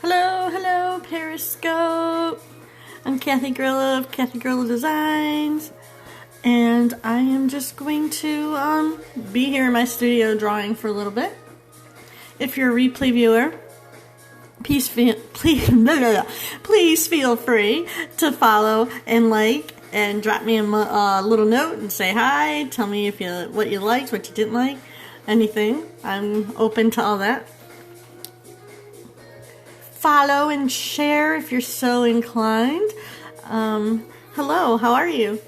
Hello, Periscope. I'm Kathy Gorilla of Kathy Gorilla Designs, and I am just going to be here in my studio drawing for a little bit. If you're a replay viewer, please feel free to follow and like and drop me a little note and say hi. Tell me what you liked, what you didn't like, anything. I'm open to all that. Follow and share if you're so inclined. Hello, how are you?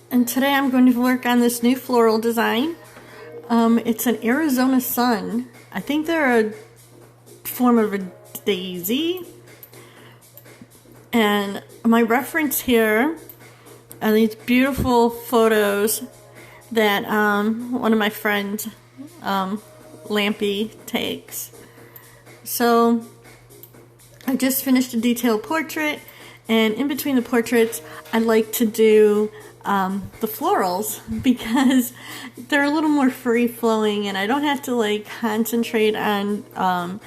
And today I'm going to work on this new floral design. It's an Arizona sun. I think they're a form of a daisy. And my reference here are these beautiful photos that one of my friends, Lampy, takes. So I just finished a detailed portrait, and in between the portraits I like to do the florals because they're a little more free-flowing and I don't have to like concentrate on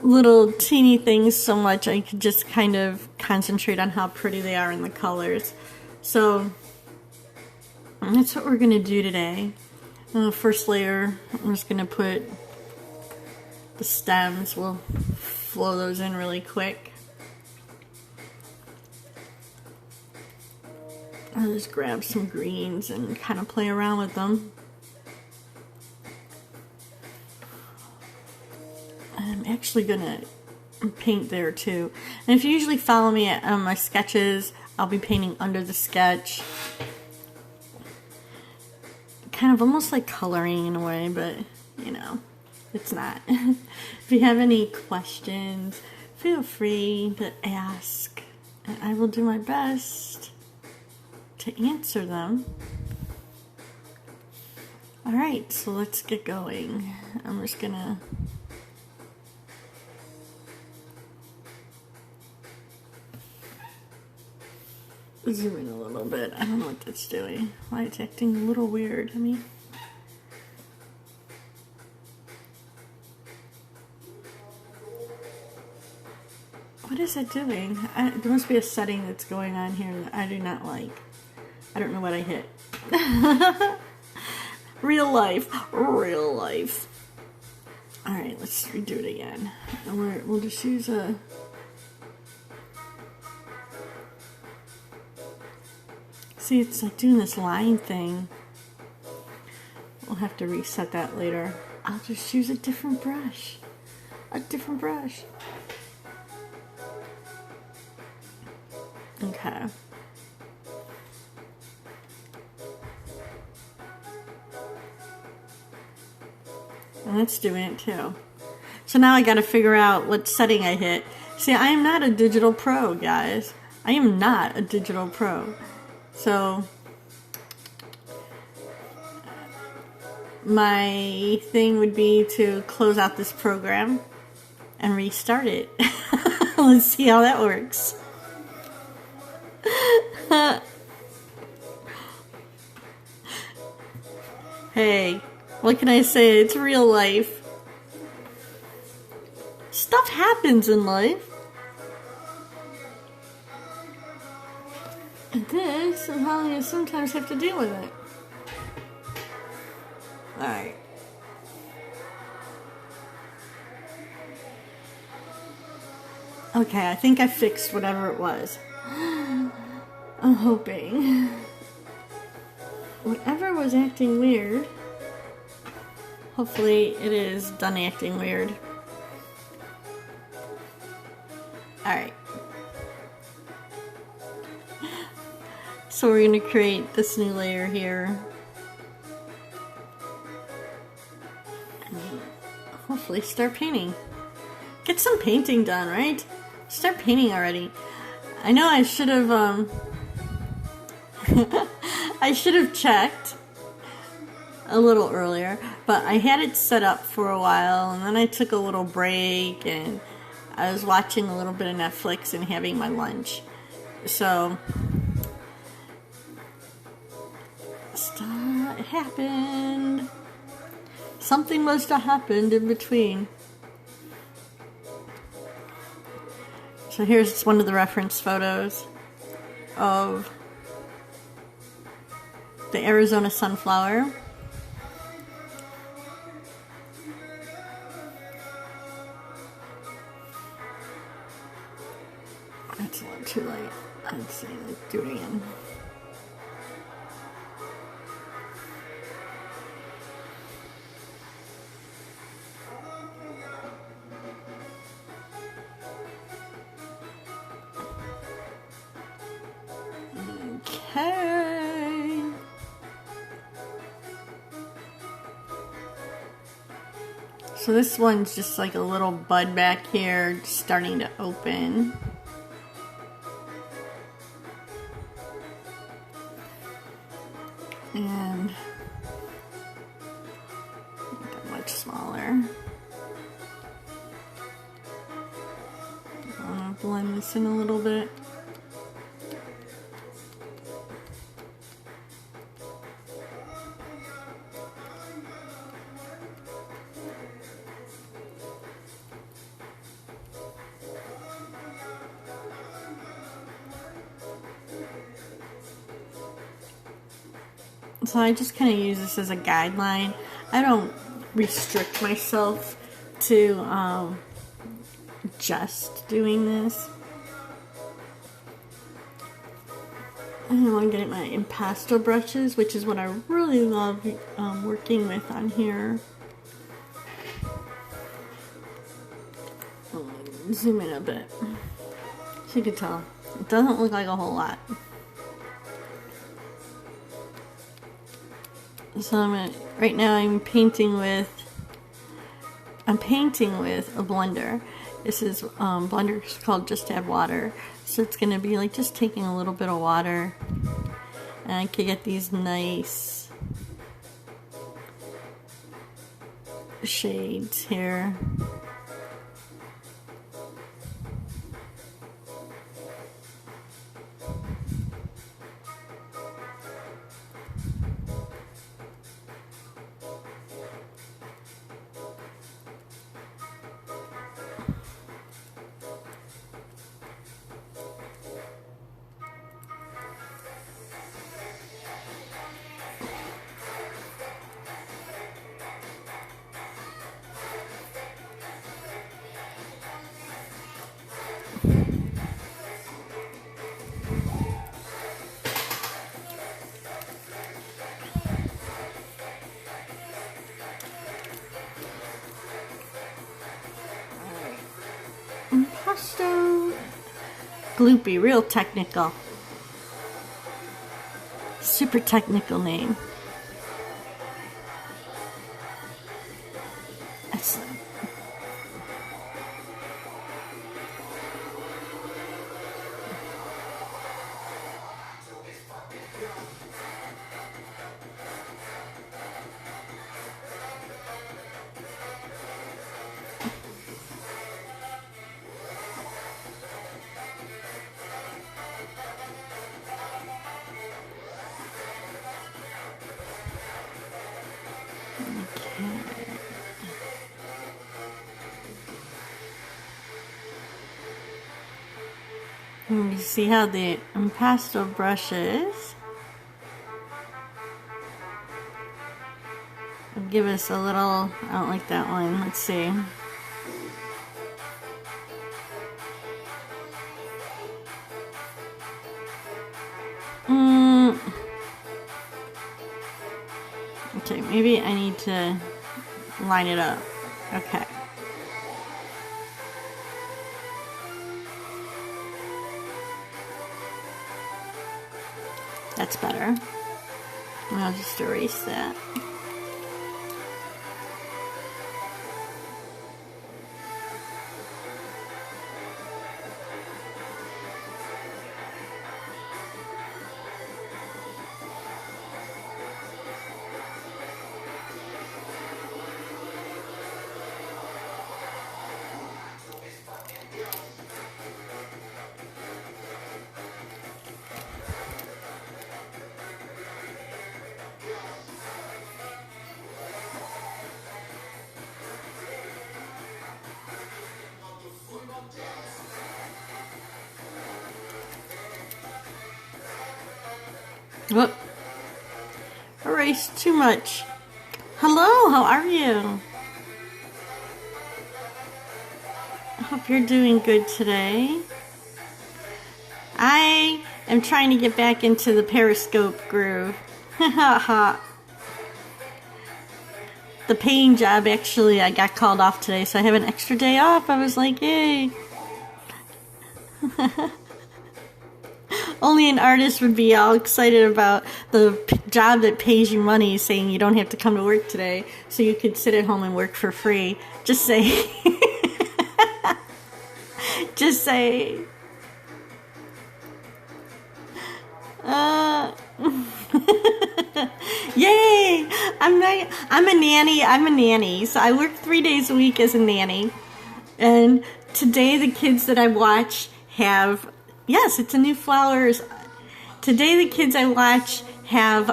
little teeny things so much. I could just kind of concentrate on how pretty they are in the colors. So that's what we're going to do today. First layer, I'm just going to put the stems. We'll flow those in really quick. I'll just grab some greens and kind of play around with them. I'm actually gonna paint there too. And if you usually follow me at my sketches, I'll be painting under the sketch. Kind of almost like coloring in a way, but you know, it's not. If you have any questions, feel free to ask, and I will do my best to answer them. Alright, so let's get going. I'm just gonna zoom in a little bit. I don't know what that's doing. Why it's acting a little weird. What is it doing? There must be a setting that's going on here that I do not like. I don't know what I hit. Real life. Alright, let's redo it again. And we'll just use a... See, it's like doing this line thing. We'll have to reset that later. I'll just use a different brush. Okay. And that's doing it too. So now I gotta figure out what setting I hit. See, I am not a digital pro, guys. I am not a digital pro. So my thing would be to close out this program and restart it. Let's see how that works. Hey, what can I say? It's real life. Stuff happens in life. And this is how you sometimes have to deal with it. Alright. Okay, I think I fixed whatever it was. I'm hoping. Whatever was acting weird, hopefully it is done acting weird. Alright. So we're going to create this new layer here. And hopefully start painting. Get some painting done, right? Start painting already. I know I should have I should have checked a little earlier, but I had it set up for a while and then I took a little break and I was watching a little bit of Netflix and having my lunch. So stuff happened. Something must have happened in between. So here's one of the reference photos of the Arizona sunflower. That's a little too late. I'd say let's do it again. Okay. So this one's just like a little bud back here, just starting to open. And much smaller. I'll blend this in a little bit. So I just kind of use this as a guideline. I don't restrict myself to just doing this. And I'm getting my impasto brushes, which is what I really love working with on here. Zoom in a bit so you can tell. It doesn't look like a whole lot. So right now I'm painting with a blender. This is blender is called Just Add Water. So it's gonna be like just taking a little bit of water, and I can get these nice shades here. Impasto Gloopy, real technical. Super technical name. Excellent. You see how the impasto brushes give us a little, I don't like that one, let's see. Okay, maybe I need to line it up. Okay. That's better. I'll just erase that. Whoop. Erased too much. Hello, how are you? I hope you're doing good today. I am trying to get back into the Periscope groove. The painting job, actually, I got called off today, so I have an extra day off. I was like, yay. Only an artist would be all excited about the job that pays you money, saying you don't have to come to work today, so you could sit at home and work for free. Just say. Just say. Yay! I'm a nanny. So I work 3 days a week as a nanny. And today the kids that I watch have, yes, it's a new flowers. Today the kids I watch have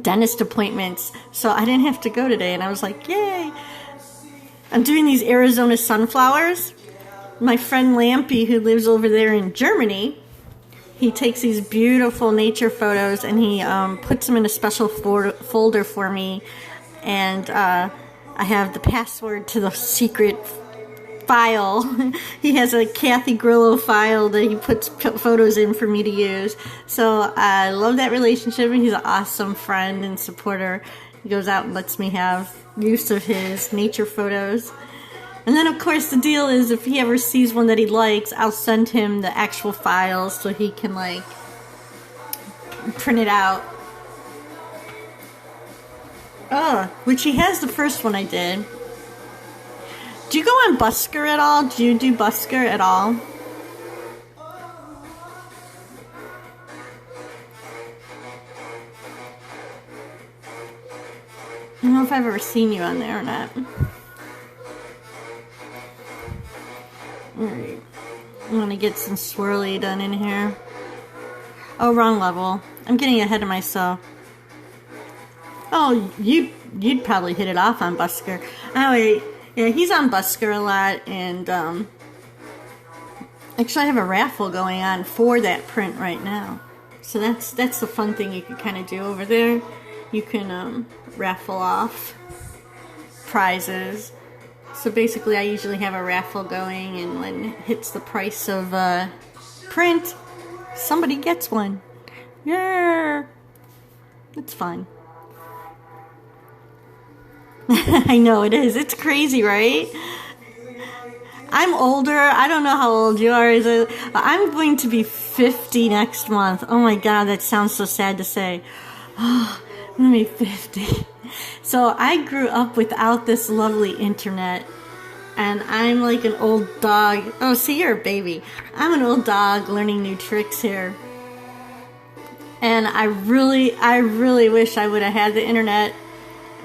dentist appointments. So I didn't have to go today, and I was like, yay! I'm doing these Arizona sunflowers. My friend Lampy, who lives over there in Germany, he takes these beautiful nature photos and he puts them in a special folder for me. And I have the password to the secret file. He has a Kathy Grillo file that he puts photos in for me to use. So I love that relationship. He's an awesome friend and supporter. He goes out and lets me have use of his nature photos. And then, of course, the deal is if he ever sees one that he likes, I'll send him the actual files so he can, like, print it out. Oh, which he has the first one I did. Do you go on Busker at all? Do you do Busker at all? I don't know if I've ever seen you on there or not. Alright, I'm gonna get some swirly done in here. Oh, wrong level. I'm getting ahead of myself. Oh, you'd probably hit it off on Busker. Oh wait, yeah, he's on Busker a lot, and actually I have a raffle going on for that print right now. So that's the fun thing you can kind of do over there. You can raffle off prizes. So basically I usually have a raffle going, and when it hits the price of print, somebody gets one. Yeah, it's fun. I know it is. It's crazy, right? I'm older. I don't know how old you are. I'm going to be 50 next month. Oh my God, that sounds so sad to say. Oh, I'm going to be 50. So I grew up without this lovely internet, and I'm like an old dog. Oh, see, you're a baby. I'm an old dog learning new tricks here. And I really wish I would have had the internet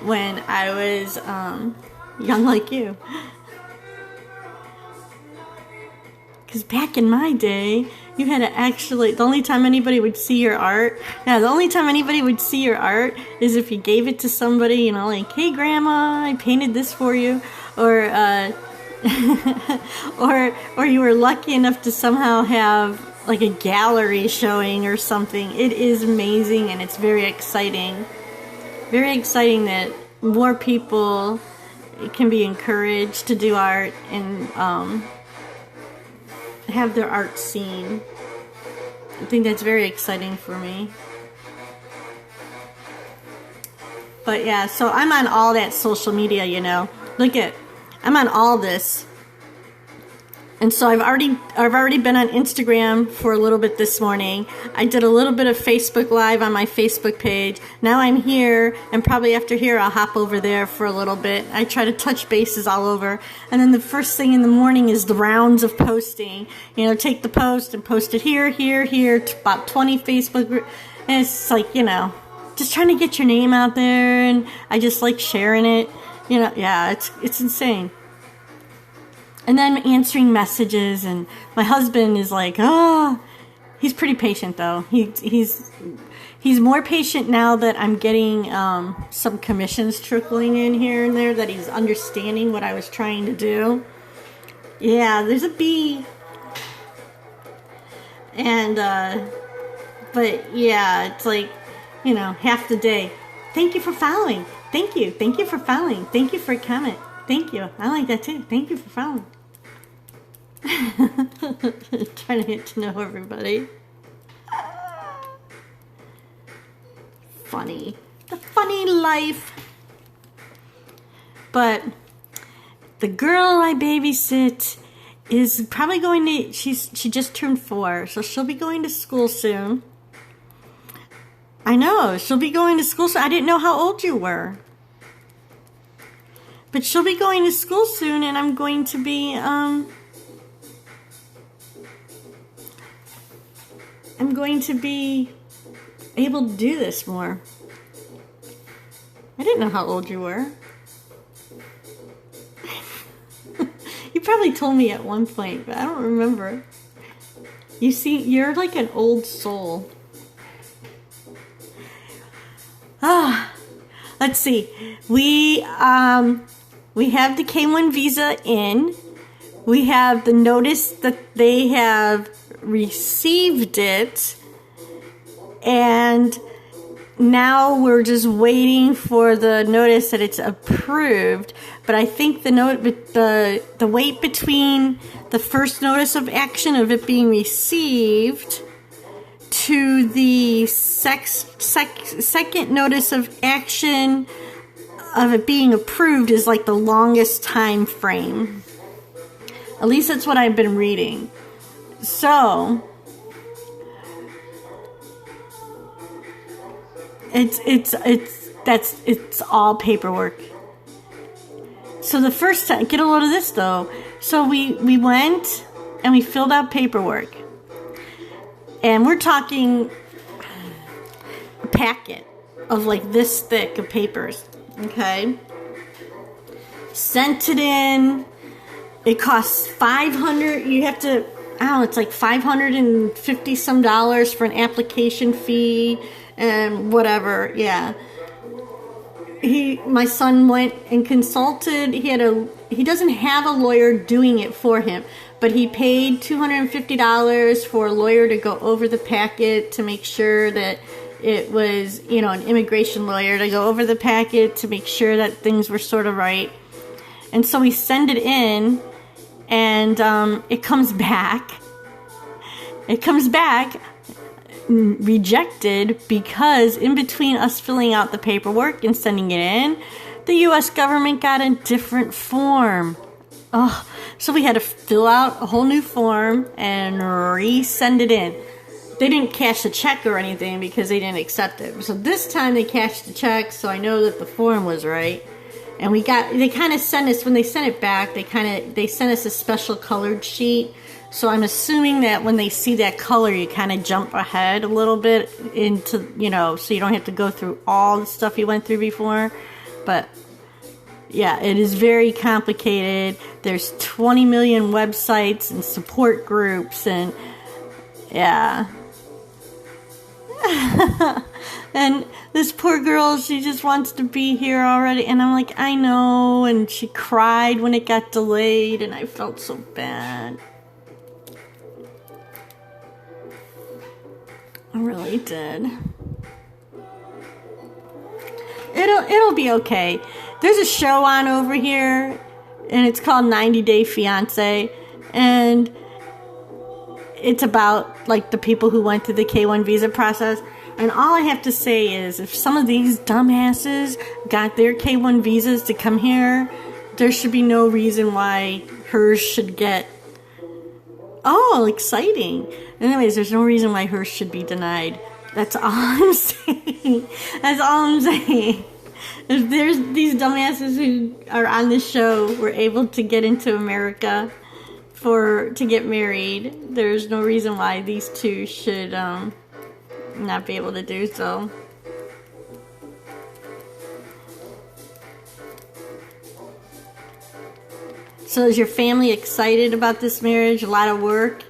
when I was young like you. Because back in my day, you had to actually, the only time anybody would see your art, is if you gave it to somebody, you know, like, hey grandma, I painted this for you, or or you were lucky enough to somehow have like a gallery showing or something. It is amazing, and it's very exciting. Very exciting that more people can be encouraged to do art and have their art seen. I think that's very exciting for me. But yeah, so I'm on all that social media, you know. I'm on all this. And so I've already been on Instagram for a little bit this morning. I did a little bit of Facebook Live on my Facebook page. Now I'm here, and probably after here I'll hop over there for a little bit. I try to touch bases all over. And then the first thing in the morning is the rounds of posting. You know, take the post and post it here, about 20 Facebook groups. And it's like, you know, just trying to get your name out there, and I just like sharing it. You know, yeah, it's insane. And then answering messages, and my husband is like, oh, he's pretty patient though. He's more patient now that I'm getting some commissions trickling in here and there, that he's understanding what I was trying to do. Yeah, there's a bee. And But yeah, it's like, you know, half the day. Thank you for following. Thank you. Thank you for following. Thank you for a comment. Thank you. I like that too. Thank you for following. Trying to get to know everybody. Funny. The funny life. But the girl I babysit is probably going to, she just turned 4, so she'll be going to school soon. I know, she'll be going to school soon. I didn't know how old you were. But she'll be going to school soon, and I'm going to be, I'm going to be able to do this more. I didn't know how old you were. You probably told me at one point, but I don't remember. You see, you're like an old soul. Let's see. We have the K1 visa in. We have the notice that they have received it, and now we're just waiting for the notice that it's approved. But I think the wait between the first notice of action of it being received to the second notice of action of it being approved is like the longest time frame. At least that's what I've been reading. So it's all paperwork. So the first time, get a load of this though. So we went and we filled out paperwork. And we're talking a packet of like this thick of papers. Okay. Sent it in. It costs $500. You have to, I don't know, it's like $550 some for an application fee and whatever. Yeah. My son went and consulted. He doesn't have a lawyer doing it for him, but he paid $250 for a lawyer to go over the packet to make sure that it was, you know, an immigration lawyer to go over the packet to make sure that things were sort of right. And so we send it in, and it comes back. It comes back rejected because in between us filling out the paperwork and sending it in, the U.S. government got a different form. Oh, so we had to fill out a whole new form and resend it in. They didn't cash the check or anything because they didn't accept it. So this time they cashed the check, so I know that the form was right. And they kind of sent us, when they sent it back, they sent us a special colored sheet. So I'm assuming that when they see that color, you kind of jump ahead a little bit into, you know, so you don't have to go through all the stuff you went through before. But yeah, it is very complicated. There's 20 million websites and support groups, and yeah. And this poor girl, she just wants to be here already. And I'm like, I know. And she cried when it got delayed, and I felt so bad. I really did. It'll be okay. There's a show on over here, and it's called 90 Day Fiancé, and it's about like the people who went through the K1 visa process. And all I have to say is, if some of these dumbasses got their K1 visas to come here, there should be no reason why hers should get. Oh, exciting. Anyways, there's no reason why hers should be denied. That's all I'm saying. That's all I'm saying. If there's these dumbasses who are on this show were able to get into America to get married, there's no reason why these two should not be able to do so. So is your family excited about this marriage? A lot of work?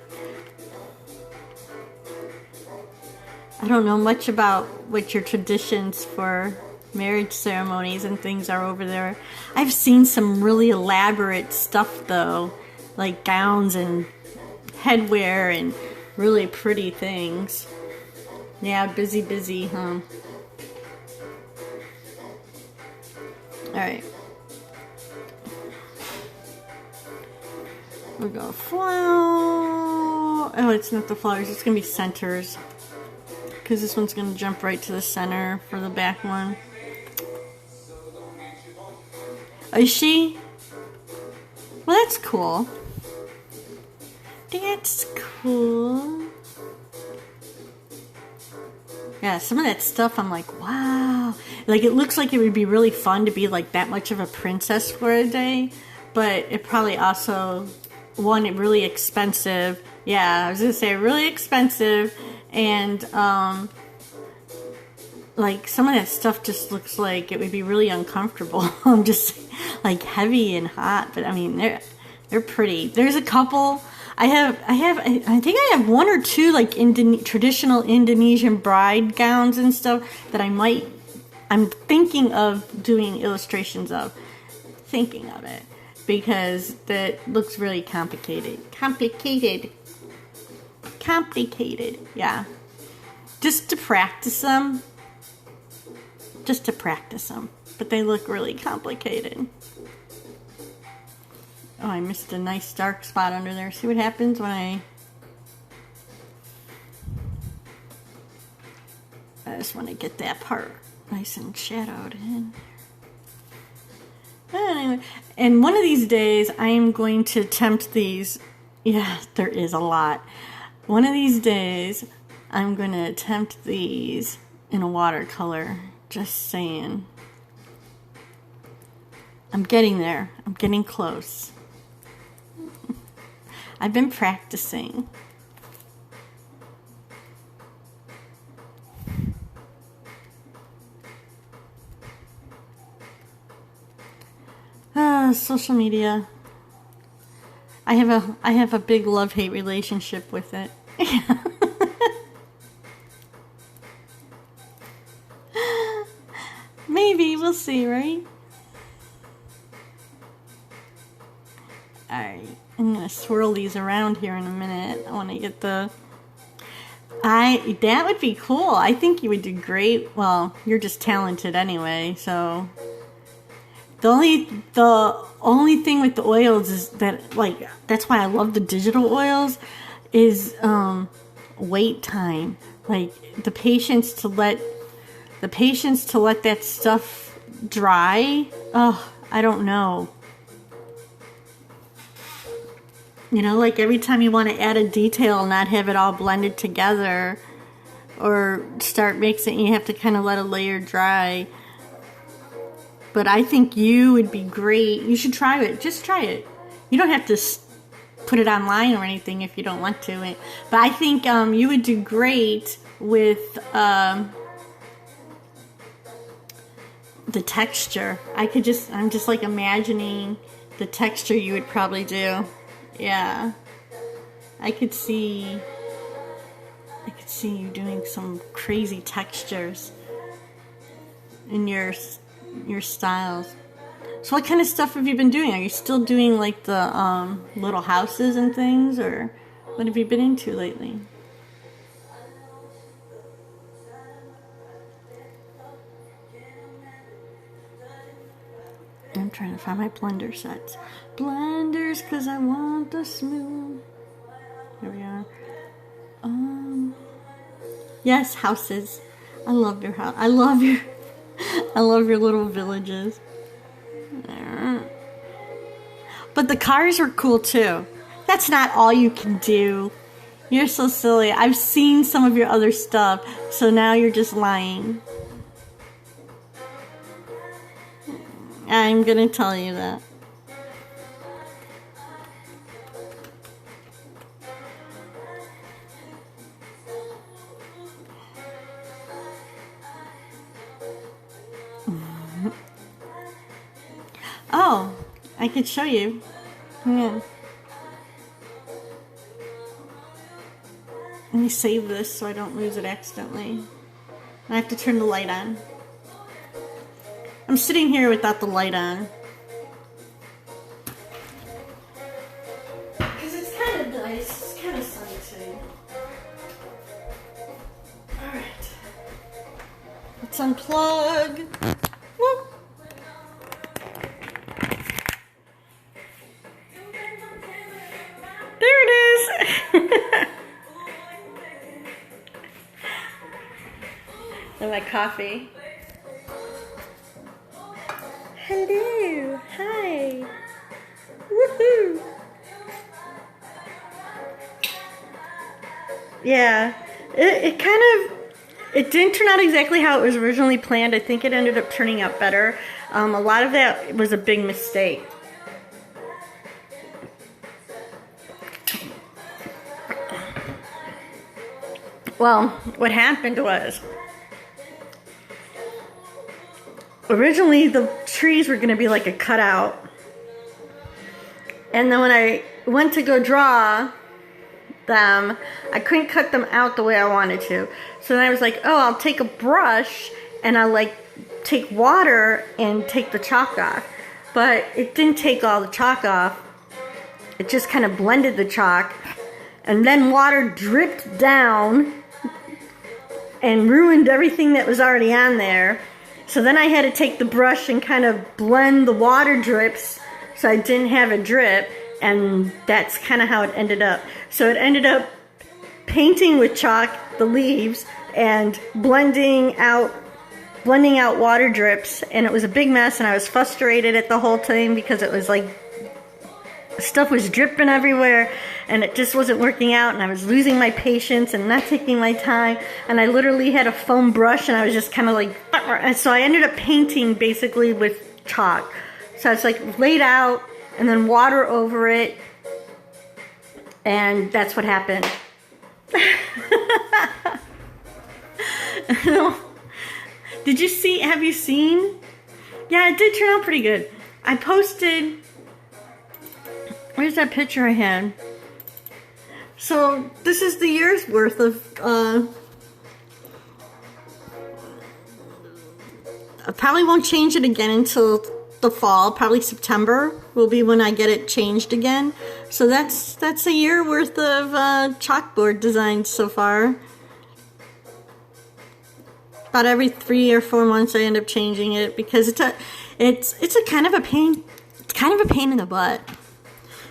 I don't know much about what your traditions for marriage ceremonies and things are over there. I've seen some really elaborate stuff though, like gowns and headwear and really pretty things. Yeah, busy, huh? Alright. We'll go flower. Oh, it's not the flowers, it's gonna be centers. Because this one's gonna jump right to the center for the back one. Is she? Well, that's cool. That's cool. Yeah, some of that stuff I'm like, wow. Like, it looks like it would be really fun to be like that much of a princess for a day. But it probably also, one, it really expensive. Yeah, I was gonna say really expensive. And, like, some of that stuff just looks like it would be really uncomfortable. I'm just, like, heavy and hot. But, I mean, they're pretty. There's a couple. I think I have one or two, like, traditional Indonesian bride gowns and stuff that I'm thinking of doing illustrations of. Thinking of it. Because that looks really complicated. Complicated, yeah. Just to practice them. But they look really complicated. Oh, I missed a nice dark spot under there. See what happens when I just want to get that part nice and shadowed in. Anyway, and one of these days I am going to attempt these. Yeah, there is a lot. One of these days I'm going to attempt these in a watercolor. Just saying. I'm getting there. I'm getting close. I've been practicing. Social media. I have a big love-hate relationship with it. Maybe, we'll see, right? Alright, I'm gonna swirl these around here in a minute. I want to get that would be cool. I think you would do great. Well, you're just talented anyway, so the only thing with the oils is that, like, that's why I love the digital oils, is wait time. Like, the patience to let that stuff dry. Oh, I don't know. You know, like every time you want to add a detail, not have it all blended together, or start mixing, you have to kind of let a layer dry. But I think you would be great. You should try it. Just try it. You don't have to put it online or anything if you don't want to. But I think you would do great with the texture. I'm just like imagining the texture you would probably do. Yeah. I could see you doing some crazy textures in your styles. So what kind of stuff have you been doing? Are you still doing like the little houses and things, or what have you been into lately? I'm trying to find my blender sets. Blenders, because I want the smooth. Here we are. Yes, houses. I love your house. I love your little villages. But the cars are cool too. That's not all you can do. You're so silly. I've seen some of your other stuff, so now you're just lying. I'm gonna tell you that. Oh, I could show you. Yeah. Let me save this so I don't lose it accidentally. I have to turn the light on. I'm sitting here without the light on. Because it's kind of nice. It's kind of sunny today. Alright. Let's unplug. Whoop. There it is. And my coffee. Hello. Hi. Woohoo. Yeah. It kind of, it didn't turn out exactly how it was originally planned. I think it ended up turning out better. A lot of that was a big mistake. Well, what happened was, originally the trees were going to be like a cutout. And then when I went to go draw them, I couldn't cut them out the way I wanted to. So then I was like, oh, I'll take a brush and I'll like take water and take the chalk off. But it didn't take all the chalk off. It just kind of blended the chalk. And then water dripped down and ruined everything that was already on there. So then I had to take the brush and kind of blend the water drips so I didn't have a drip, and that's kind of how it ended up. So it ended up painting with chalk the leaves and blending out water drips, and it was a big mess, and I was frustrated at the whole thing because it was like stuff was dripping everywhere and it just wasn't working out, and I was losing my patience and not taking my time, and I literally had a foam brush and I was just kind of like, and so I ended up painting basically with chalk. So it's like laid out and then water over it, and that's what happened. Did you see, have you seen? Yeah, it did turn out pretty good. I posted, where's that picture I had? So this is the year's worth of, I probably won't change it again until the fall. Probably September will be when I get it changed again. So that's a year worth of chalkboard designs so far. About every 3 or 4 months I end up changing it because it's a kind of a pain. It's kind of a pain in the butt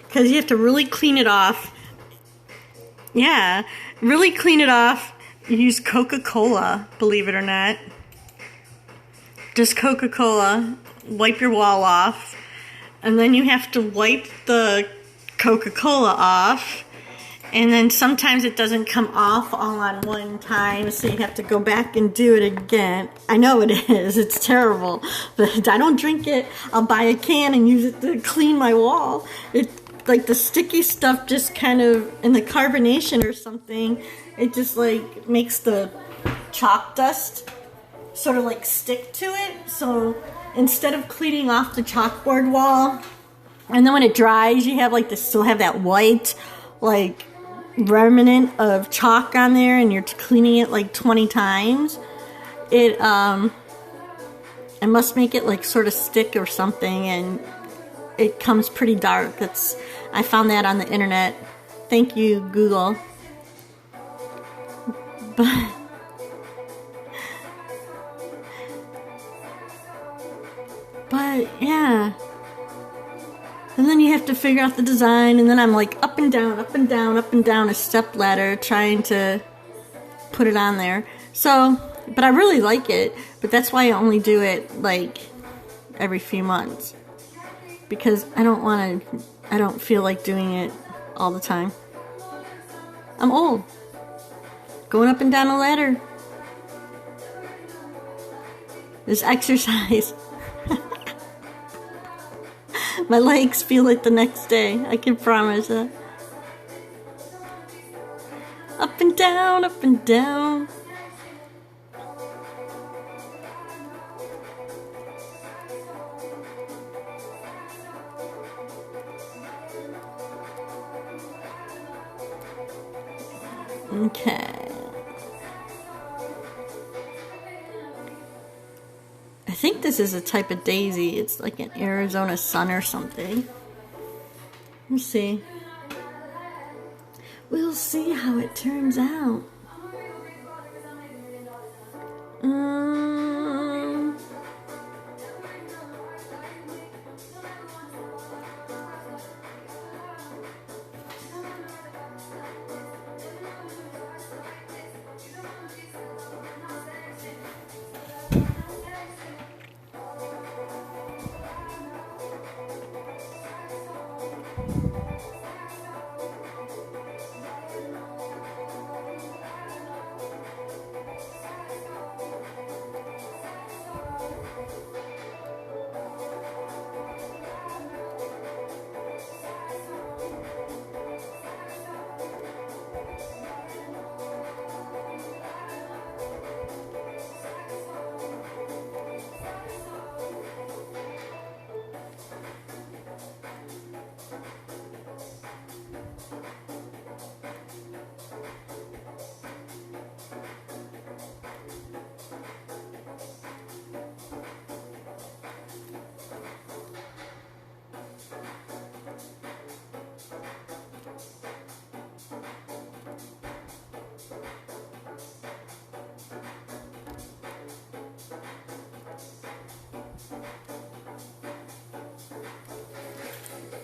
because you have to really clean it off. Yeah, really clean it off. Use Coca-Cola, believe it or not. Just Coca-Cola. Wipe your wall off. And then you have to wipe the Coca-Cola off. And then sometimes it doesn't come off all on one time, so you have to go back and do it again. I know it is. It's terrible. But I don't drink it. I'll buy a can and use it to clean my wall. Like the sticky stuff just kind of, and the carbonation or something, it just like makes the chalk dust sort of like stick to it. So instead of cleaning off the chalkboard wall, and then when it dries, you have like to still have that white like remnant of chalk on there, and you're cleaning it like 20 times. It must make it like sort of stick or something, and it comes pretty dark. I found that on the internet. Thank you, Google. But yeah. And then you have to figure out the design, and then I'm like up and down, up and down, up and down a step ladder trying to put it on there. So, but I really like it, but that's why I only do it like every few months. Because I don't feel like doing it all the time. I'm old. Going up and down a ladder is exercise. My legs feel it the next day. I can promise that. Up and down, up and down. Okay. I think this is a type of daisy. It's like an Arizona sun or something. Let's see. We'll see how it turns out.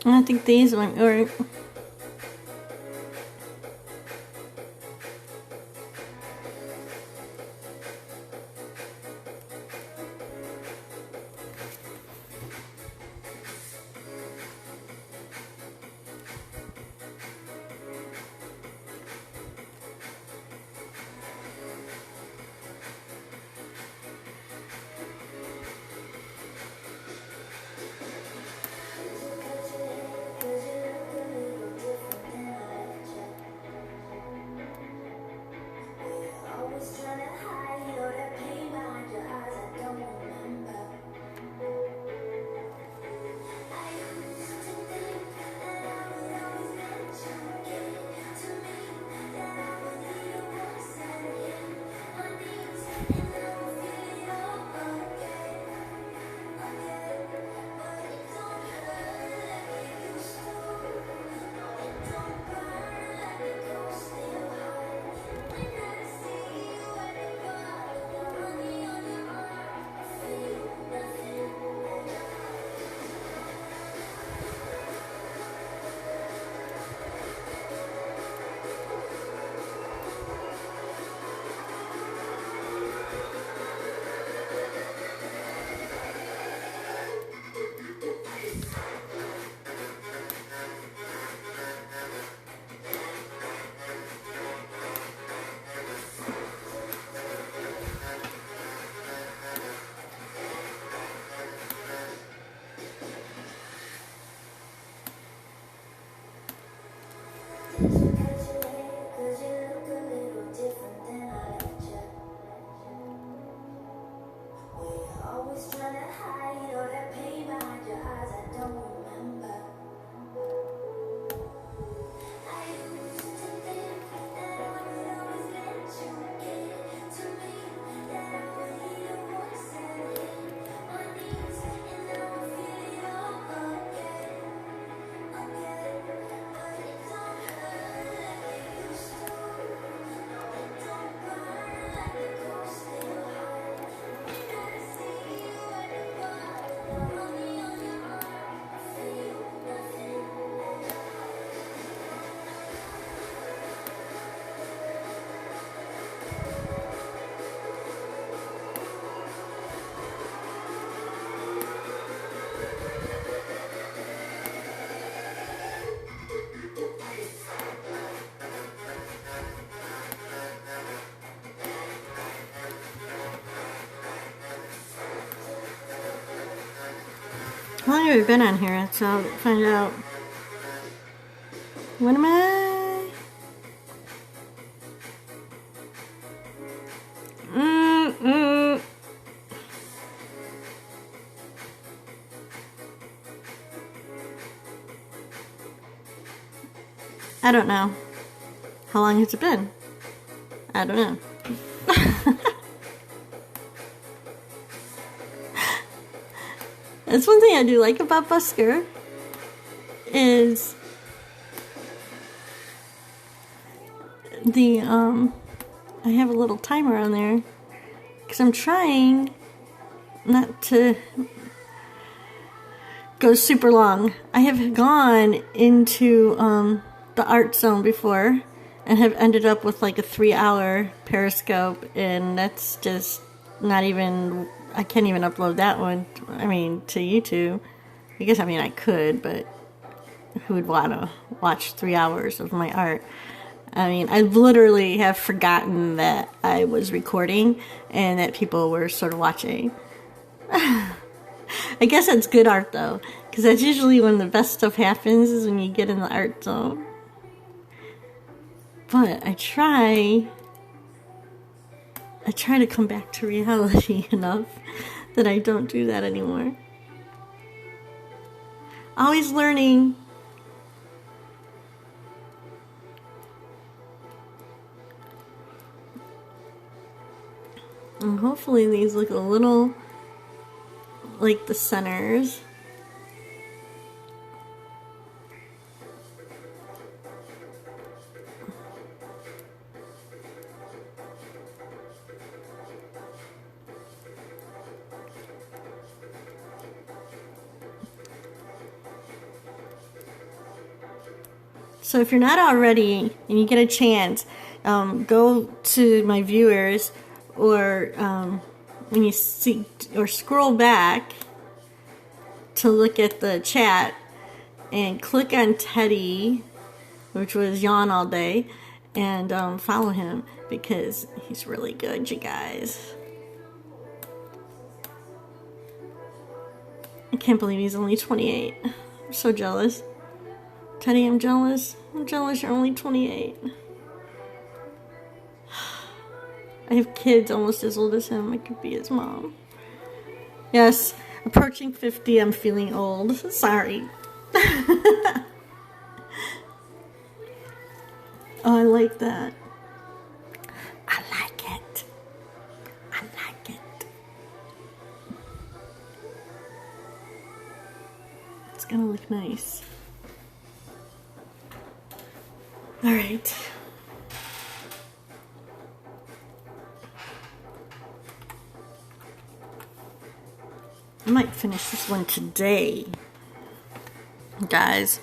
I think these won't work. How long have we been on here? So I'll find out. What am I? I don't know. How long has it been? I don't know. That's one thing I do like about Busker is the I have a little timer on there because I'm trying not to go super long. I have gone into the art zone before and have ended up with like a 3-hour Periscope, and that's just not even, I can't even upload that one, I mean, to YouTube. I could, but who would want to watch 3 hours of my art? I mean, I literally have forgotten that I was recording and that people were sort of watching. I guess that's good art though, because that's usually when the best stuff happens, is when you get in the art zone. But I try to come back to reality enough that I don't do that anymore. Always learning. And hopefully these look a little like the centers. So if you're not already and you get a chance, go to my viewers, or when you see, or scroll back to look at the chat and click on Teddy, which was Yawn All Day, and follow him because he's really good, you guys. I can't believe he's only 28. I'm so jealous. Teddy, I'm jealous. I'm jealous you're only 28. I have kids almost as old as him. I could be his mom. Yes, approaching 50, I'm feeling old. Sorry. Oh, I like that. I like it. I like it. It's gonna look nice. All right. I might finish this one today, guys.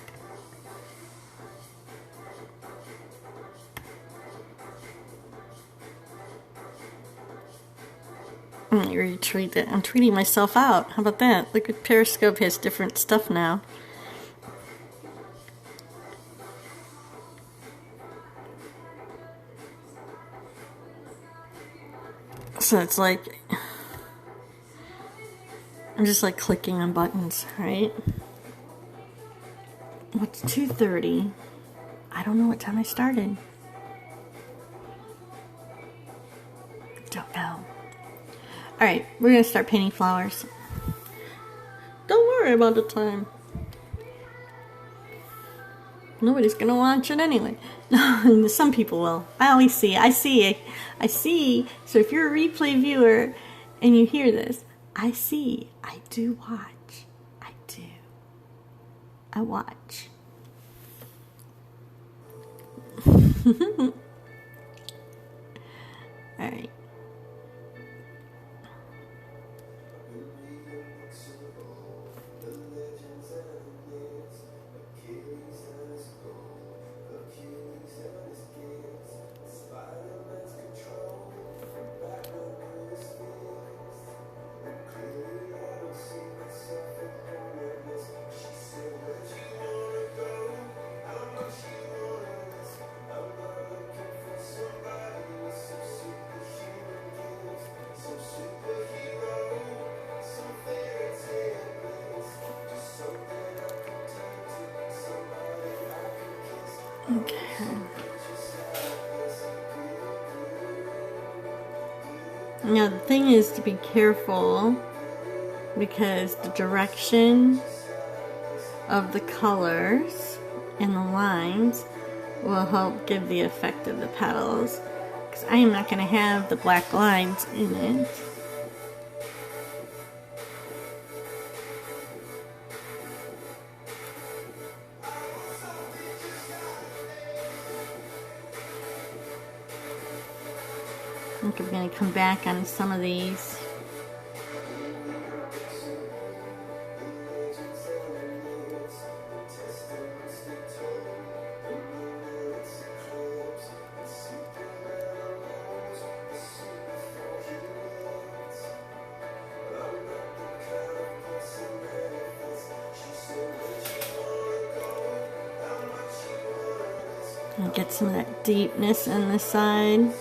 I'm gonna retweet it. I'm tweeting myself out. How about that? Look at Periscope has different stuff now. So it's like, I'm just like clicking on buttons, right? What's 2:30? I don't know what time I started. Don't know. Alright, we're gonna start painting flowers. Don't worry about the time. Nobody's gonna watch it anyway. Some people will. I see. So if you're a replay viewer and you hear this, I see. I do watch. I do. I watch. Alright. Okay. Now the thing is to be careful because the direction of the colors and the lines will help give the effect of the petals, because I am not going to have the black lines in it. I think I'm going to come back on some of these. And get some of that deepness in the side.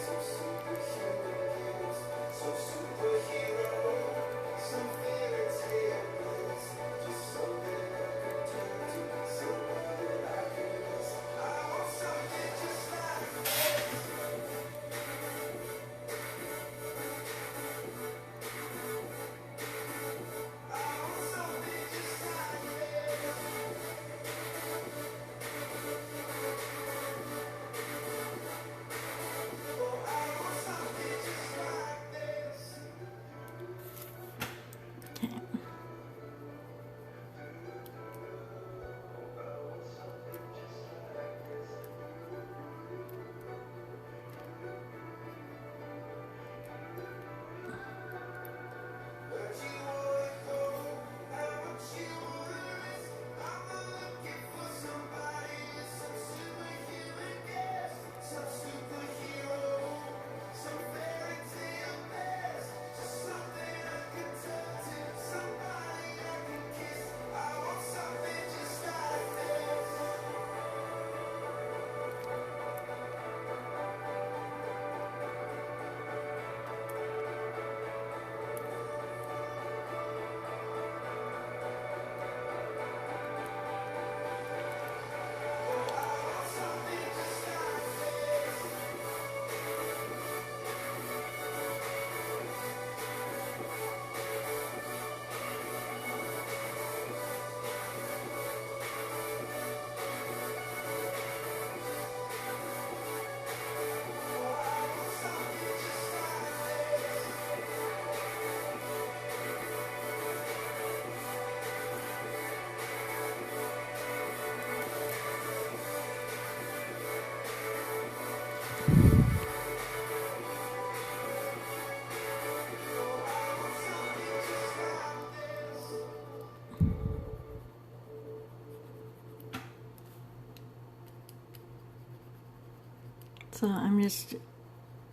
So I'm just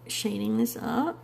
shading this up.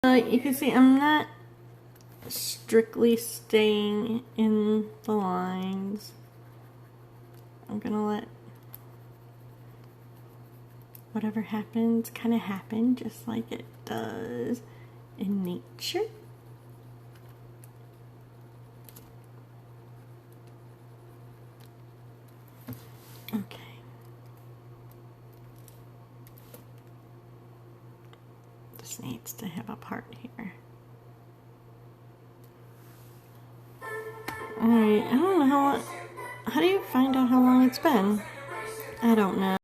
You can see I'm not strictly staying in the lines. I'm gonna let whatever happens kind of happen, just like it does in nature. Okay. This needs to have a part here. Alright, I don't know how do you find out how long it's been? I don't know.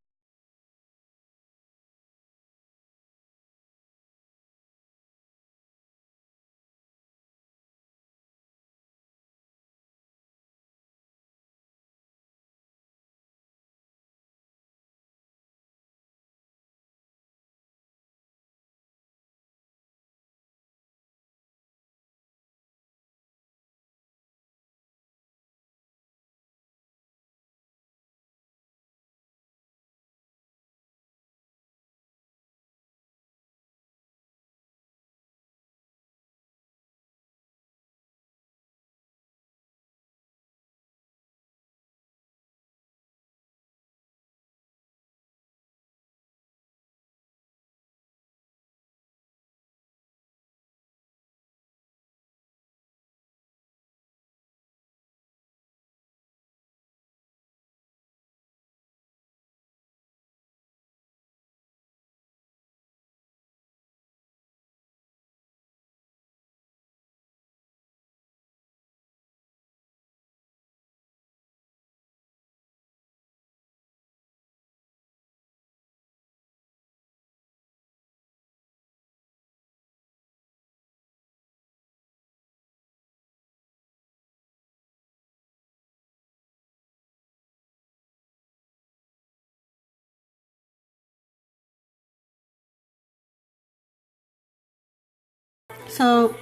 So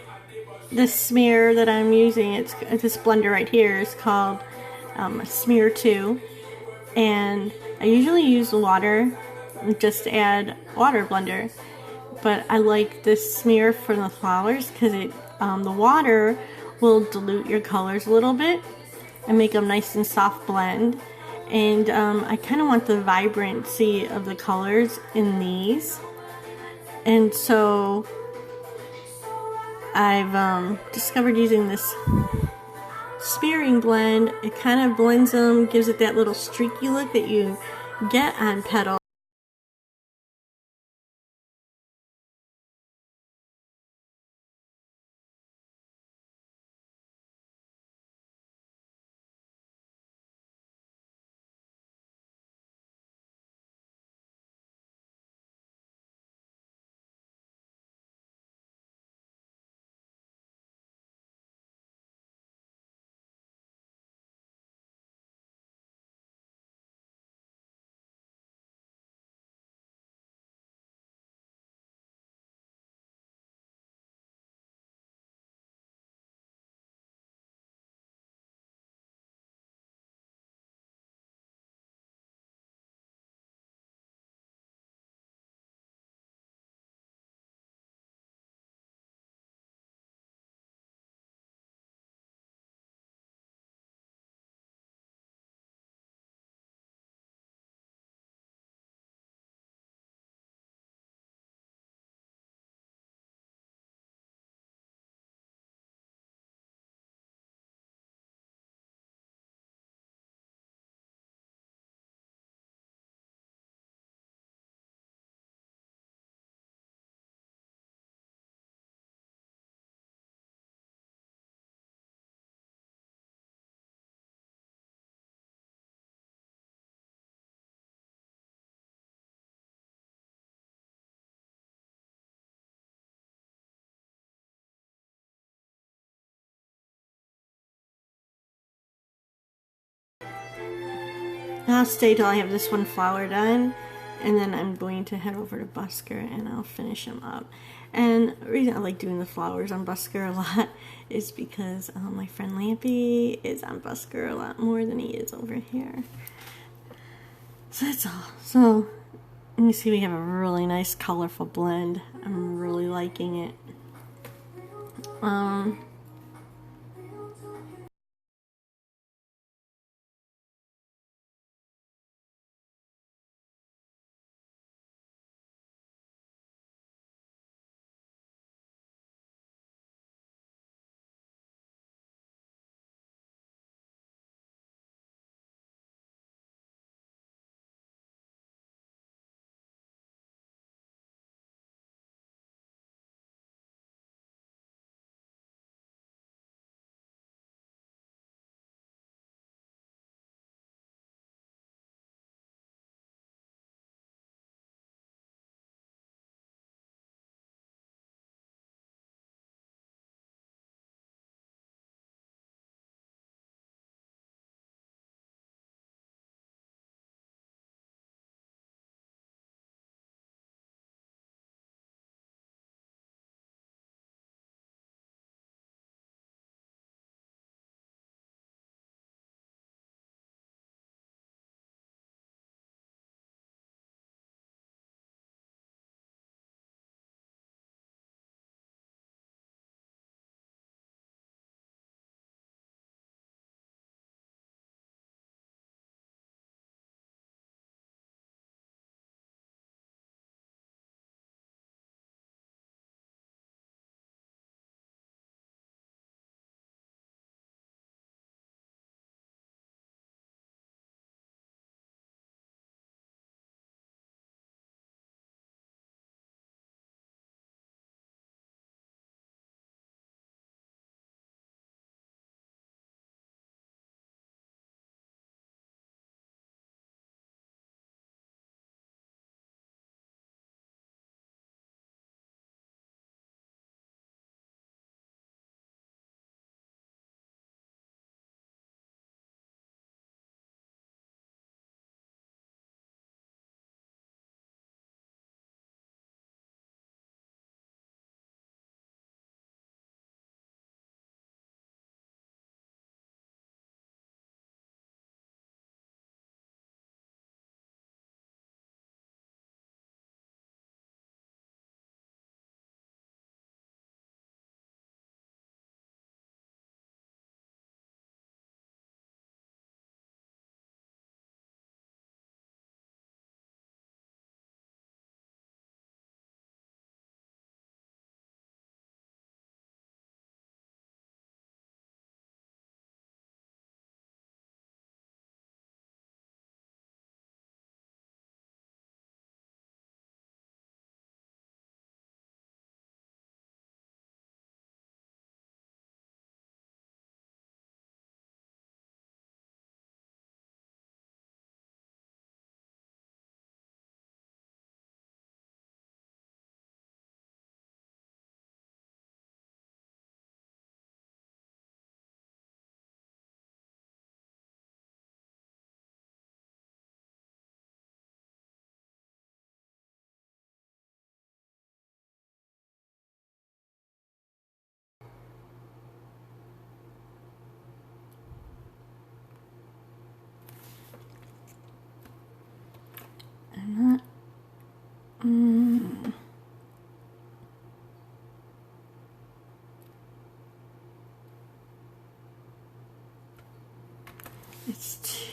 this smear that I'm using, it's this blender right here is called Smear 2, and I usually use water, just add water blender, but I like this smear for the flowers because the water will dilute your colors a little bit and make them nice and soft blend. And I kind of want the vibrancy of the colors in these, and so I've discovered using this smearing blend. It kind of blends them, gives it that little streaky look that you get on petals. I'll stay till I have this one flower done, and then I'm going to head over to Busker and I'll finish him up. And the reason I like doing the flowers on Busker a lot is because my friend Lampy is on Busker a lot more than he is over here. So that's all. So you see we have a really nice colorful blend. I'm really liking it.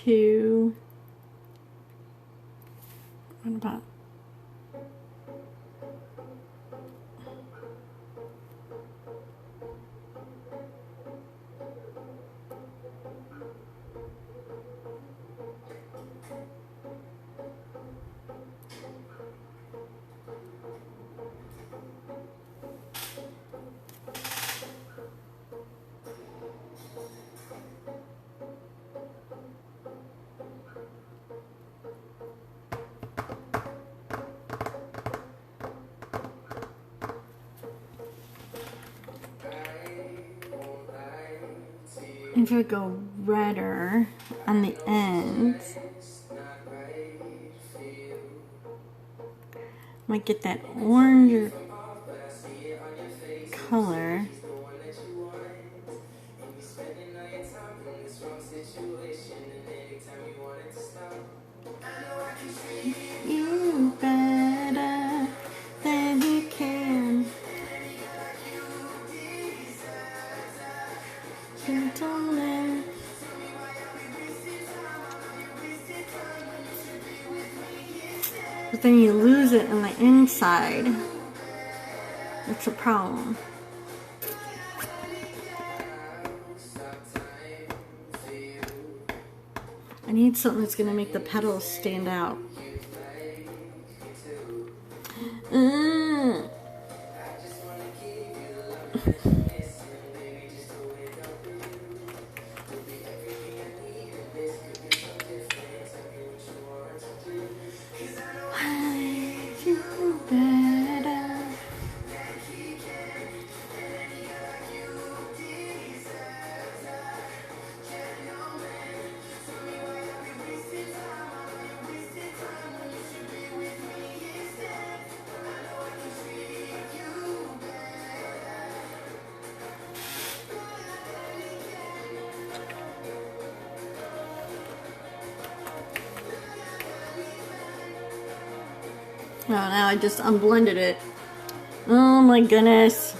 to, what about, if I go redder on the ends, might get that orange color. You better than you can. Gentleman. But then you lose it on the inside. That's a problem. I need something that's going to make the petals stand out. Oh, now I just unblended it. Oh my goodness.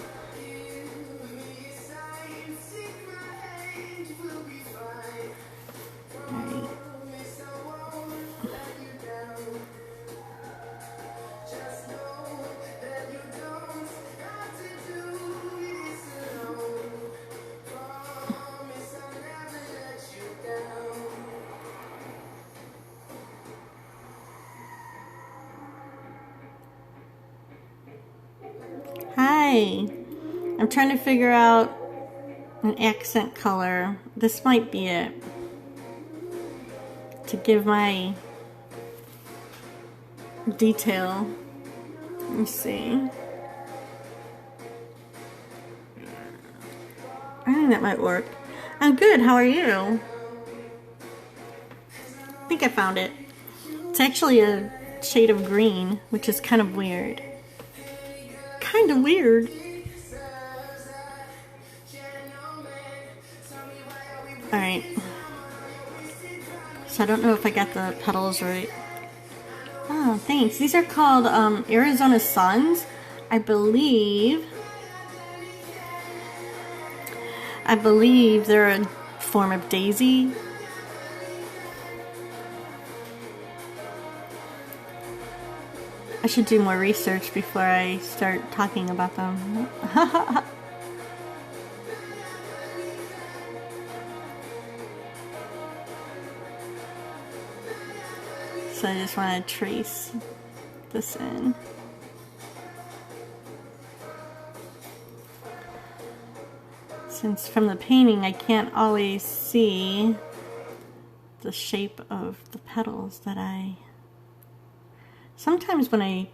Right. Hi, I'm trying to figure out an accent color. This might be it. To give my detail. Let me see. I think that might work. I'm good, how are you? I think I found it. It's actually a shade of green, which is kind of weird. Kind of weird. Alright. So I don't know if I got the petals right. Oh, thanks. These are called Arizona Suns. I believe they're a form of daisy. I should do more research before I start talking about them. So I just want to trace this in. Since from the painting I can't always see the shape of the petals that I... Sometimes when I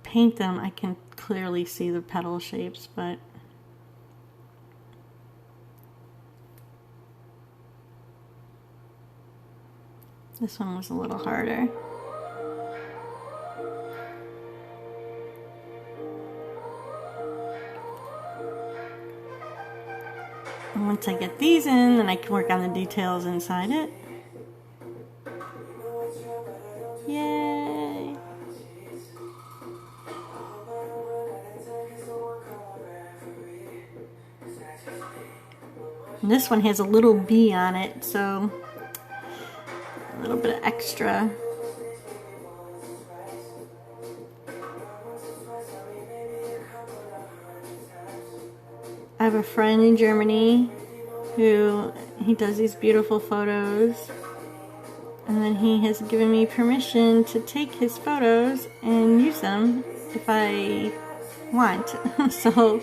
paint them, I can clearly see the petal shapes, but this one was a little harder. And once I get these in, then I can work on the details inside it. Yay! And this one has a little bee on it, so little bit of extra. I have a friend in Germany who he does these beautiful photos, and then he has given me permission to take his photos and use them if I want. So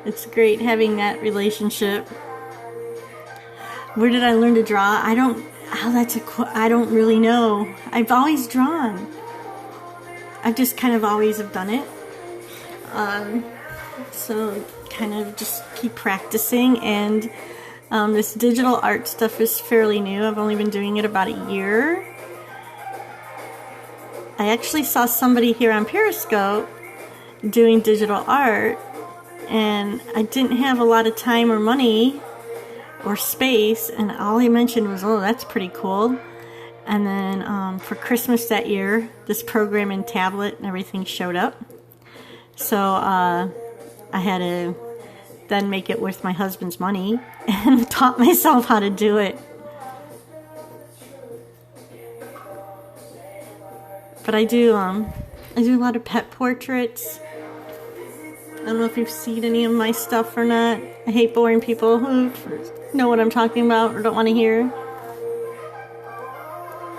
it's great having that relationship. Where did I learn to draw? I don't really know. I've always drawn. I just kind of always have done it. So kind of just keep practicing, and this digital art stuff is fairly new. I've only been doing it about a year. I actually saw somebody here on Periscope doing digital art, and I didn't have a lot of time or money or space, and all he mentioned was, oh, that's pretty cool. And then for Christmas that year, this program and tablet and everything showed up. So I had to then make it worth my husband's money and taught myself how to do it. But I do a lot of pet portraits. I don't know if you've seen any of my stuff or not. I hate boring people who know what I'm talking about or don't want to hear.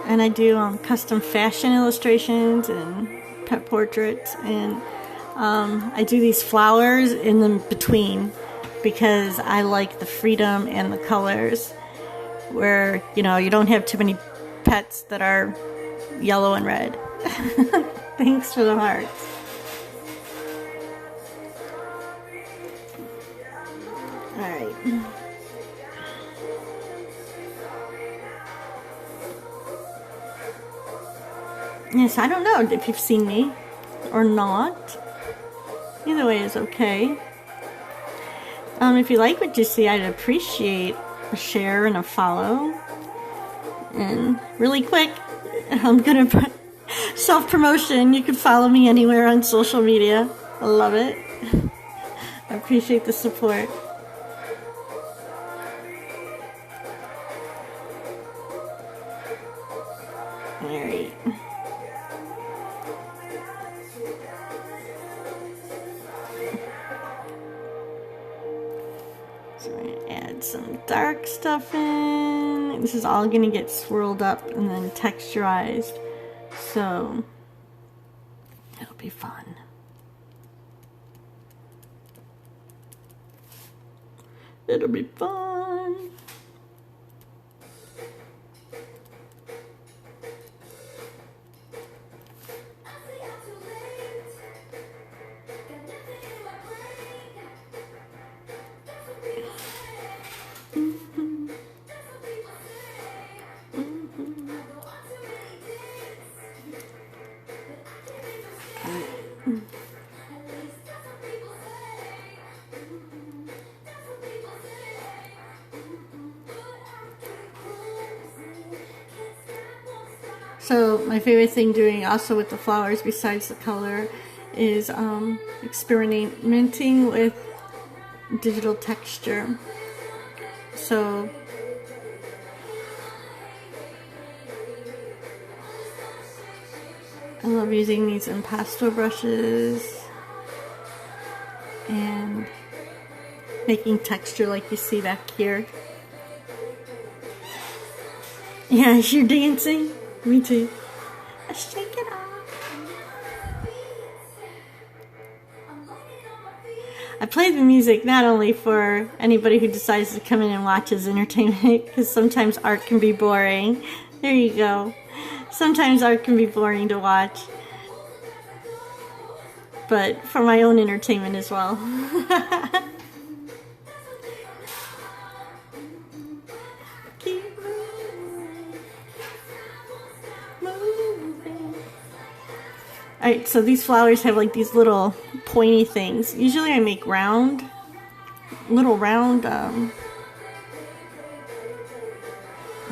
And I do custom fashion illustrations and pet portraits, and I do these flowers in the between because I like the freedom and the colors where, you know, you don't have too many pets that are yellow and red. Thanks for the hearts. Alright. Yes, I don't know if you've seen me or not. Either way is okay. If you like what you see, I'd appreciate a share and a follow. And really quick, I'm gonna put self-promotion. You can follow me anywhere on social media. I love it. I appreciate the support. Alright. So I'm going to add some dark stuff in. This is all going to get swirled up and then texturized. So it'll be fun. It'll be fun. So my favorite thing doing also with the flowers besides the color is experimenting with digital texture. So I love using these impasto brushes and making texture like you see back here. Yeah, you're dancing? Me too. Shake it off. I play the music not only for anybody who decides to come in and watch as entertainment, because sometimes art can be boring. There you go. Sometimes art can be boring to watch. But for my own entertainment as well. Alright, so these flowers have like these little pointy things. Usually I make little round, let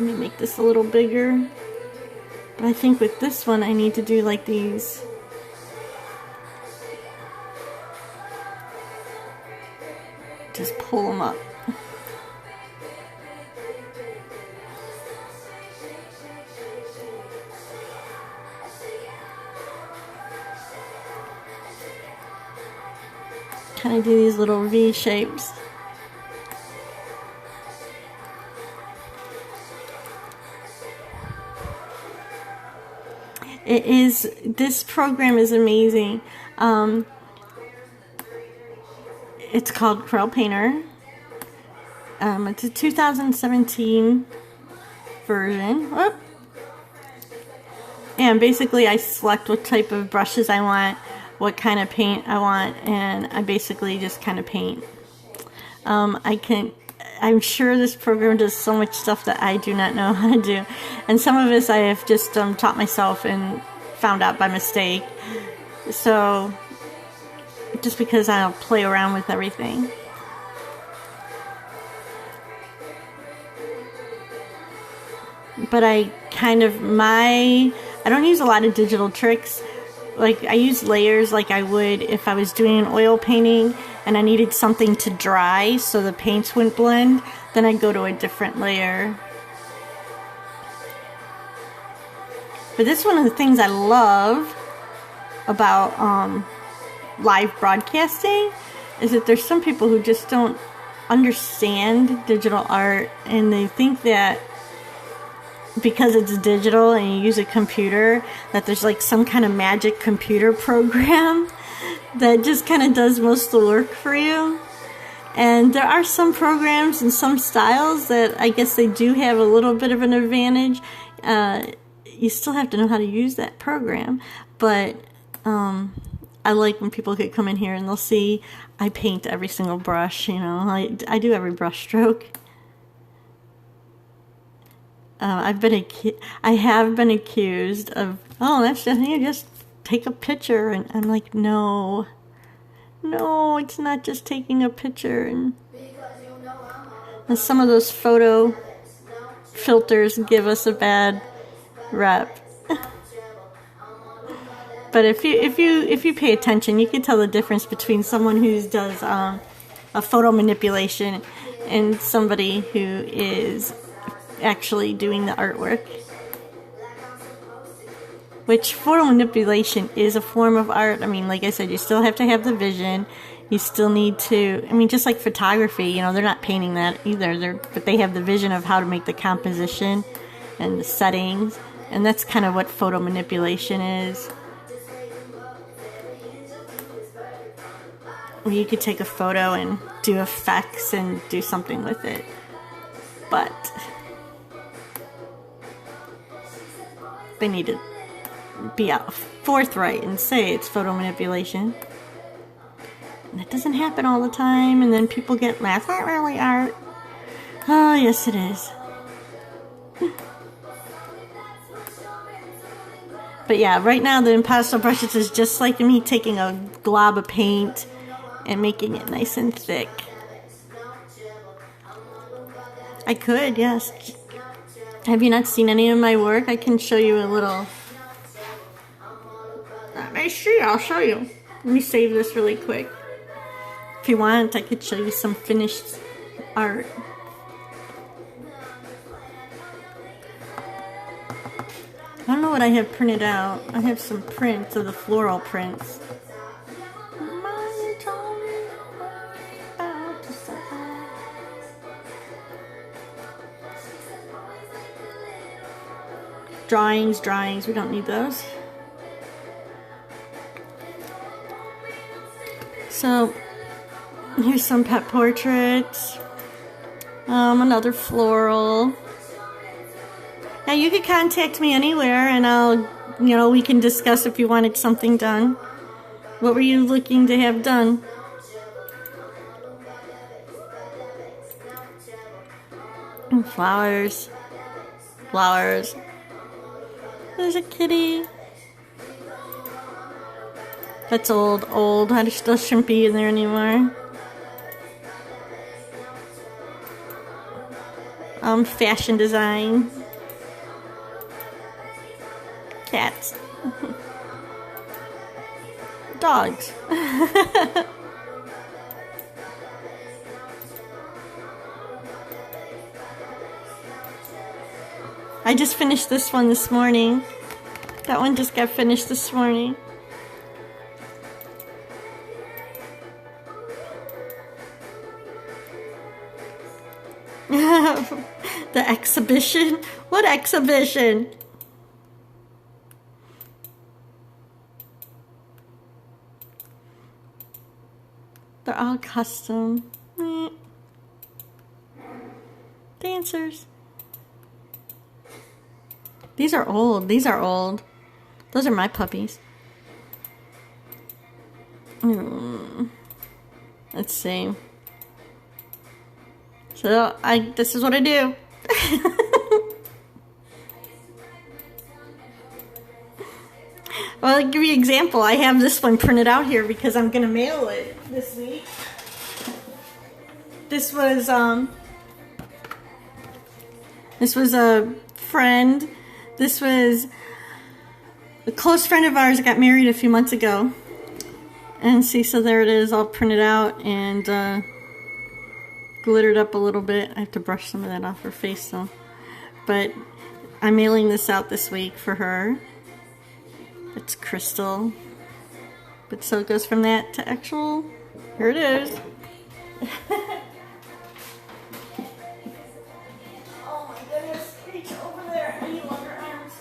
me make this a little bigger. But I think with this one I need to do like these. Just pull them up. kind of do these little V shapes. This program is amazing. It's called Corel Painter. It's a 2017 version. Whoop. And basically I select what type of brushes I want, what kind of paint I want, and I basically just kind of paint. I'm sure this program does so much stuff that I do not know how to do. And some of this I have just taught myself and found out by mistake. So, just because I'll play around with everything. But I don't use a lot of digital tricks. Like, I use layers like I would if I was doing an oil painting and I needed something to dry so the paints wouldn't blend, then I'd go to a different layer. But this is one of the things I love about live broadcasting, is that there's some people who just don't understand digital art, and they think that because it's digital and you use a computer, that there's like some kind of magic computer program that just kind of does most of the work for you. And there are some programs and some styles that I guess they do have a little bit of an advantage. You still have to know how to use that program, but I like when people could come in here and they'll see I paint every single brush, you know. I do every brush stroke. I have been accused of, oh, that's just, you just take a picture, and I'm like, no, it's not just taking a picture. And some of those photo filters give us a bad rep. But if you pay attention, you can tell the difference between someone who does a photo manipulation and somebody who is actually doing the artwork. Which photo manipulation is a form of art. I mean, like I said, you still have to have the vision. You still need to, I mean, just like photography, you know, they're not painting that either. But they have the vision of how to make the composition and the settings. And that's kind of what photo manipulation is. Where you could take a photo and do effects and do something with it. But they need to be out forthright and say it's photo manipulation. And that doesn't happen all the time, and then people get, that's not really art. Oh, yes it is. But yeah, right now the impasto brushes is just like me taking a glob of paint and making it nice and thick. I could, yes. Have you not seen any of my work? I can show you a little. Let me see, I'll show you. Let me save this really quick. If you want, I could show you some finished art. I don't know what I have printed out. I have some prints of the floral prints. Drawings, we don't need those. So, here's some pet portraits. Another floral. Now you could contact me anywhere and we can discuss if you wanted something done. What were you looking to have done? Flowers. There's a kitty. That's old. I still shouldn't be in there anymore. Fashion design. Cats. Dogs. I just finished this one this morning. That one just got finished this morning. The exhibition? What exhibition? They're all custom. Dancers. These are old. These are old. Those are my puppies. Let's see. So this is what I do. Well, I'll give you an example. I have this one printed out here because I'm gonna mail it this week. This was a friend. This was a close friend of ours that got married a few months ago. And see, so there it is, all printed out and glittered up a little bit. I have to brush some of that off her face though. But I'm mailing this out this week for her. It's crystal. But so it goes from that to actual. Here it is. Oh my goodness, reach over there. I need longer arms.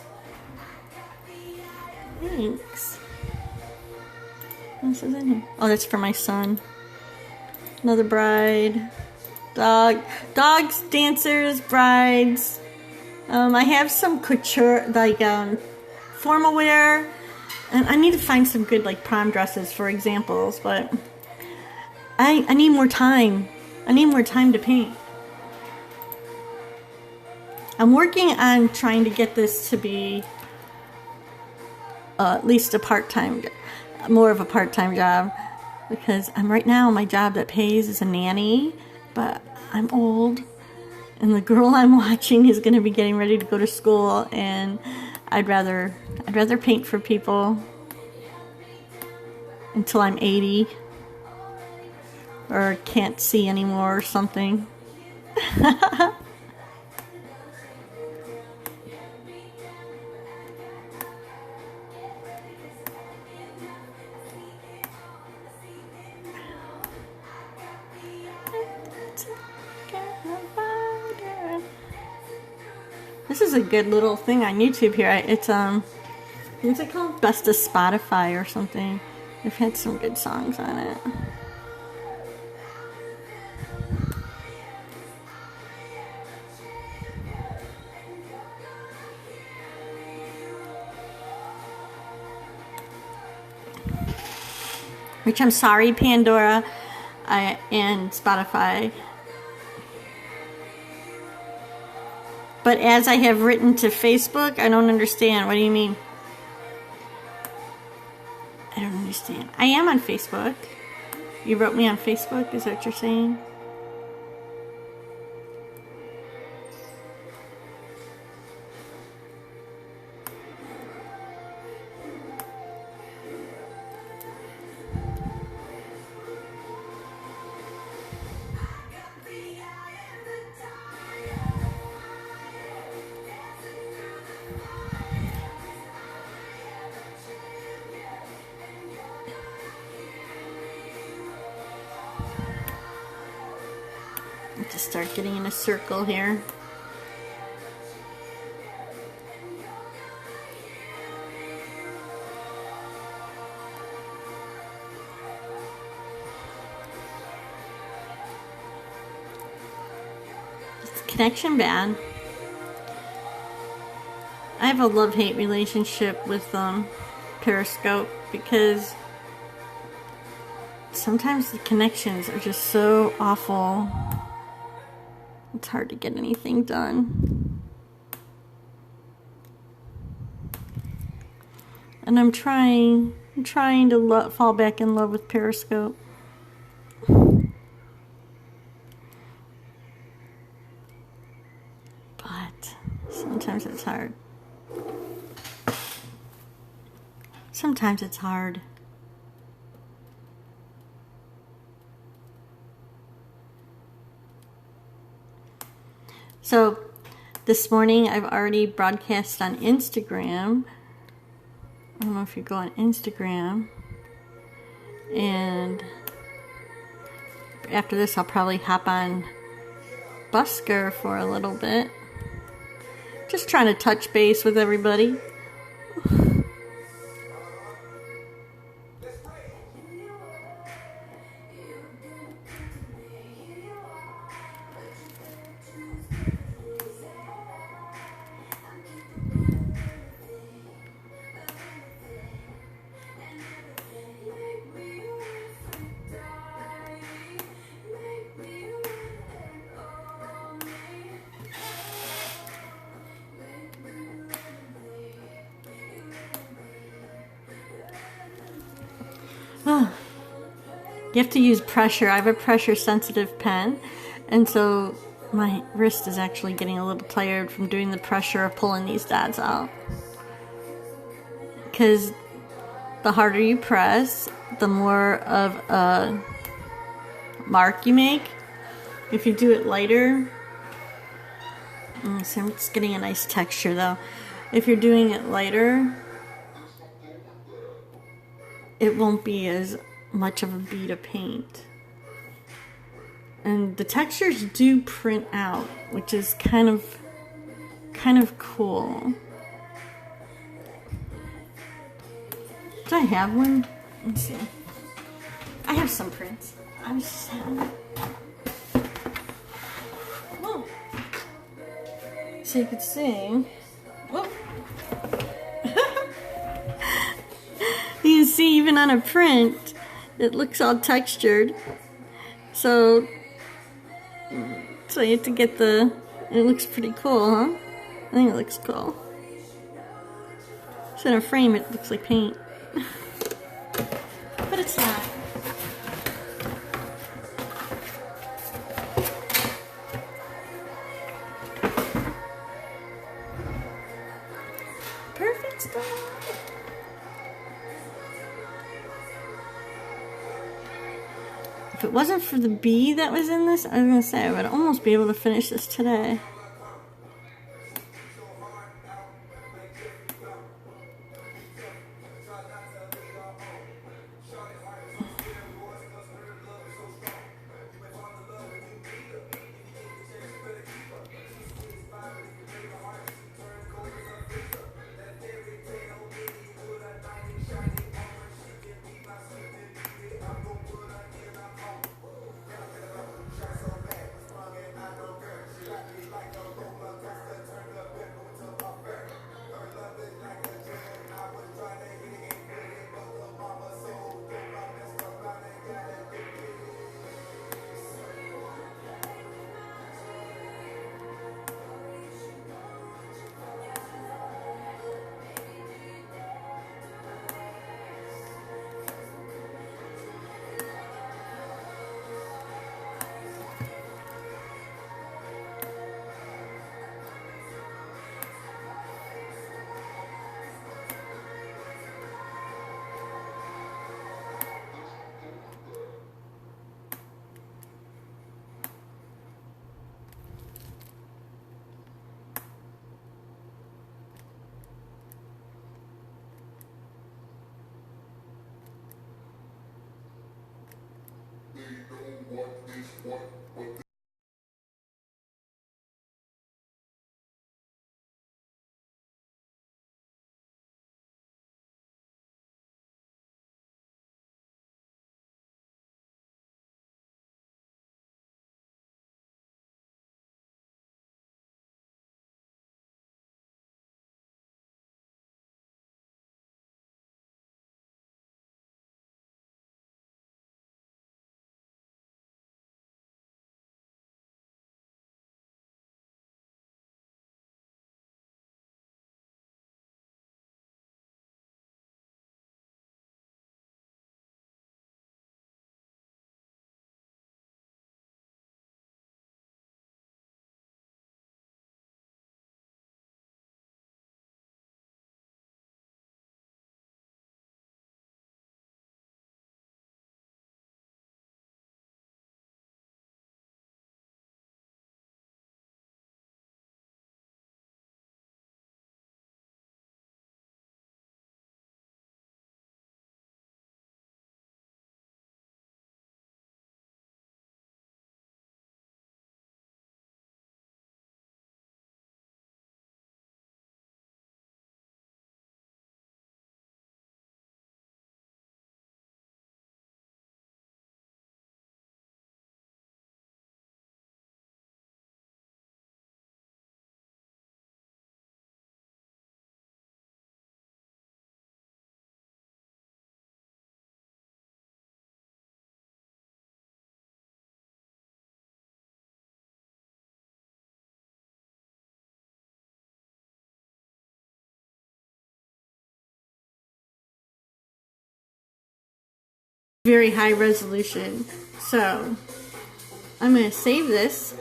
Thanks. What is in here? Oh, that's for my son. Another bride. Dogs, dancers, brides. I have some couture, like formal wear. And I need to find some good like prom dresses for examples, but I need more time. I need more time to paint. I'm working on trying to get this to be at least a part-time, more of a part-time job, because right now my job that pays is a nanny, but I'm old and the girl I'm watching is going to be getting ready to go to school, and I'd rather paint for people until I'm 80 or can't see anymore or something. This is a good little thing on YouTube here. It's what's it called? Best of Spotify or something. They've had some good songs on it. Which I'm sorry, Pandora and Spotify. But as I have written to Facebook, I don't understand. What do you mean? I don't understand. I am on Facebook. You wrote me on Facebook? Is that what you're saying? To start getting in a circle here. It's connection bad. I have a love-hate relationship with Periscope because sometimes the connections are just so awful. It's hard to get anything done. And I'm trying to fall back in love with Periscope. But sometimes it's hard. Sometimes it's hard. So this morning I've already broadcast on Instagram. I don't know if you go on Instagram. And after this I'll probably hop on Busker for a little bit. Just trying to touch base with everybody. You have to use pressure. I have a pressure sensitive pen, and so my wrist is actually getting a little tired from doing the pressure of pulling these dots out. Because the harder you press, the more of a mark you make. If you do it lighter, so I'm just getting a nice texture though. If you're doing it lighter, it won't be as much of a bead of paint. And the textures do print out, which is kind of cool. Do I have one? Let's see. I have some prints. I was just having... Whoa. So you could see. Whoa. You can see even on a print, it looks all textured. So you have to get the... It looks pretty cool, huh? I think it looks cool. So in a frame, it looks like paint. But it's not. Perfect stuff. If it wasn't for the bee that was in this, I was going to say I would almost be able to finish this today. What very high resolution. So I'm going to save this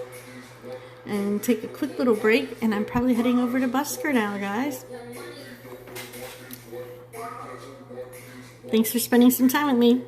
and take a quick little break, and I'm probably heading over to Busker now, guys. Thanks for spending some time with me.